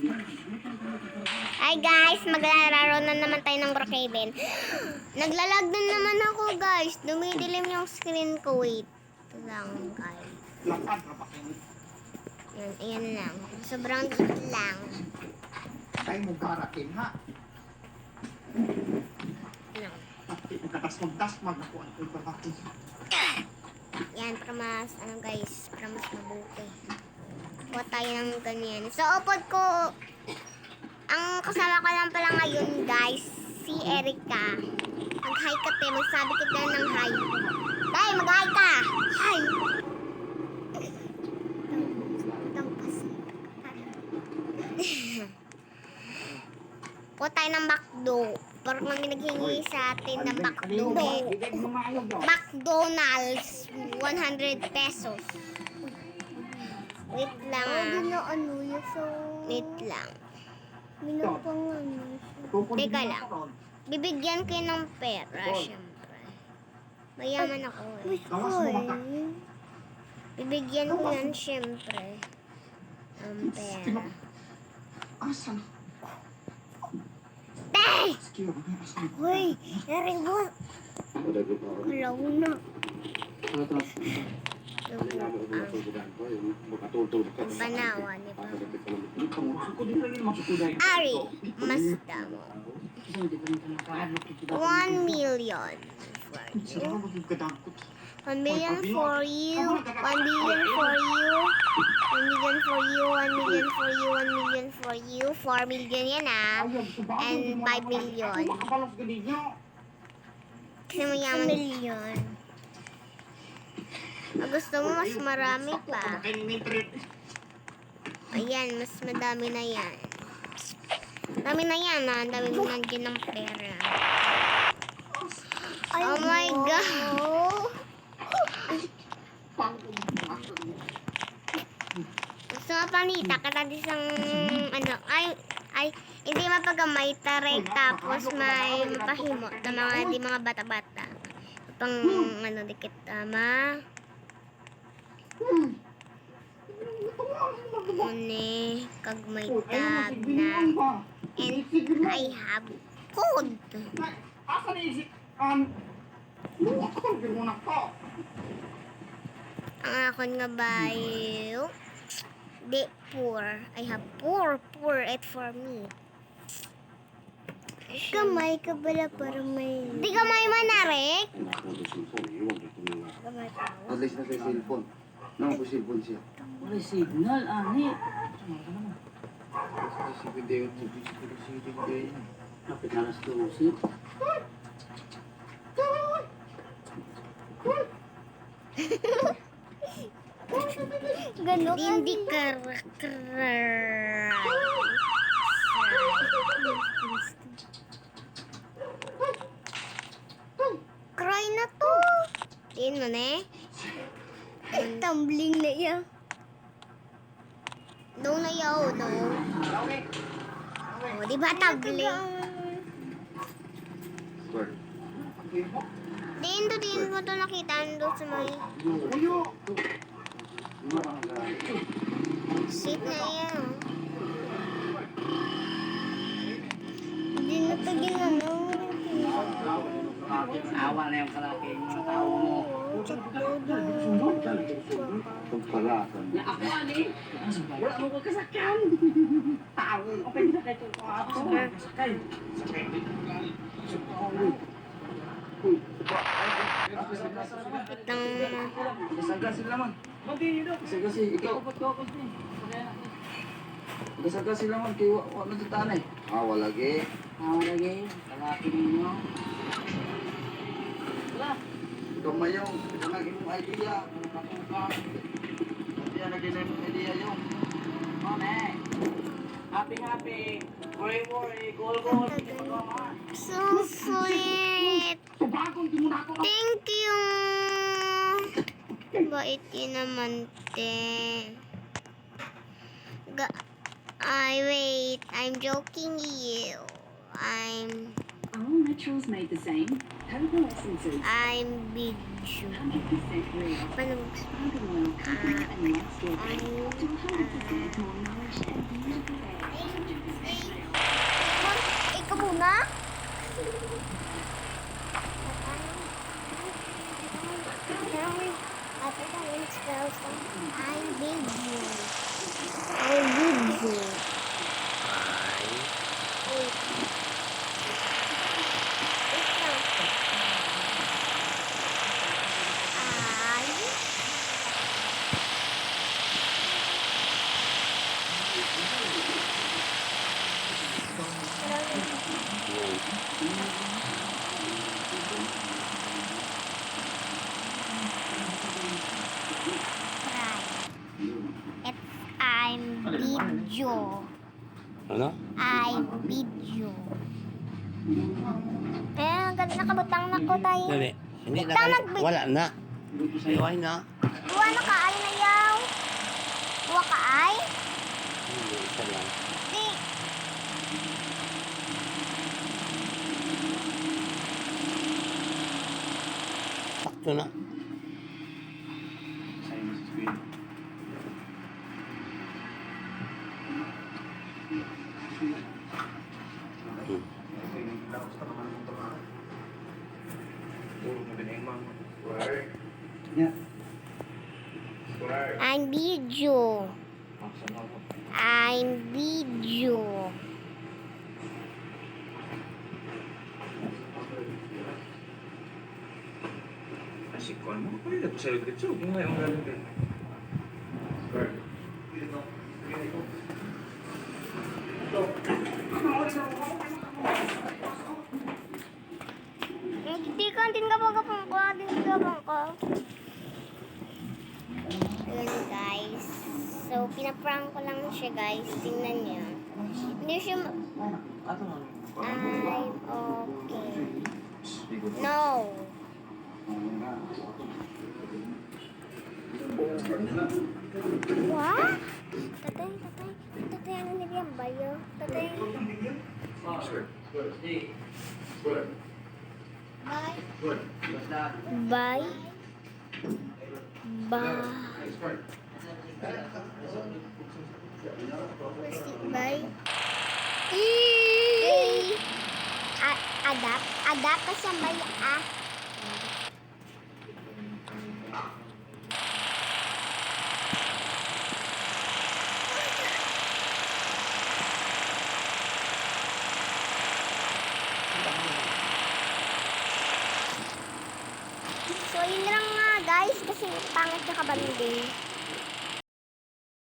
Hi guys, maglalaro na naman tayo ng Brookhaven. Naglalag na naman ako guys. Dumidilim yung screen ko. Wait lang guys. Yan, ayan lang. Sobrang dikit lang. Tayo mo karakin ha. Lang. Magtas-magtas-mag ako ang karakin. Yan, para mas, ano guys, para mas mabuti. Kuha tayo ng ganyan. So, upod ko, ang kasama ko lang pala ngayon guys, si Erica. Mag-hi ka te, magsabi ka dyan ng hi. Day, mag-hi ka! Hi! Kuha tayo ng bakdo. Parang may naghingi sa atin ng bakdo. McDonald's, 100 pesos. Wait lang ah. Wait lang. Teka lang. Bibigyan kayo ng pera, syempre. Mayaman ako eh. Bibigyan ko yan, syempre. Ng pera. Asan? Tay! Hoy! Naribot! Kalaw na. Ang banawa ni pa. Ari, Mazda mo. 1 million. 1 million for you. 1 million for you. 1 million for you. 1 million for you. 1 million for you. 4 million yan ah. And 5 million. Kasi mayaman. Million. Gusto mo mas marami pa. Ayan, mas madami na yan. Dami na yan ah. Dami mo nandiyan ng pera. Oh my God. Gusto mo panita ka tayo isang ano, ay, hindi mapagamay taray tapos may mapahimot na mga, di mga bata-bata. Pang ano, dikit tama. Une, kag may tab na. And I have code. Asa na isip? Ang akon nga ba di poor. I have poor it for me. Kamay ka bala para may... Di kamay manarek? Kamay ka. At least na sa cellphone. Nang po cellphone siya. Wala signal, ani. Kapit na alas 12. Ganun. Hindi ka cry na to. Tingin mo na eh. Tumbling na yan. No na yaw, no. Oh, di ba tumbling? Din mo to nakita doon sa may seat na yan. Hindi na to ginano. Awa na yung kalaki ng tao mo. Pagpalakan. Ya ako, ani. Wala mo kasakyan. Tao. Okay na kayo ito ako. Sakay. Itang Kasaga sila man. Kasaga si ikaw. Kasaga sila man. Kaya wala na tanay. Wala lagi. Awa lagi. Kalaki ninyo. Wala. Kamayaw. Naging mong idea. Kaya naging mong idea yung. Mame. Happy. Worry. Goal. so sweet. Thank you. Bait yun naman, te. Wait. I'm joking you. All naturals made the same. Herbal essences. I'm big. 100% real. Paano Argan oil, coconut and nut still up to 100% more nourished and beautiful hair. Ano? I video. Eh, ganda nakabutang na ko tayo. Dali. Hindi na Butang kaya. nagbit. Wala na. Iway na. Buwa na ka ay na yaw. Buwa ka ay. Hindi, isa lang. Di. Sakto na. I'm video. I'm video. Asik ko naman. Pwede ko sa'yo dito. Kung ngayon galing din. Hindi ka, din ka magapang ko. Din ka magapang ko. Ayan guys. So, pinaprank ko lang siya guys. Tingnan niyo. Hindi siya I'm okay. No. What? Tatay, tatay. Tatay, ano nila ba yun? Tatay. Bye. Bye. Bye. Bye. Adapt. Adapt ka sa may So, yun lang nga guys. Kasi pangit ka kabanding.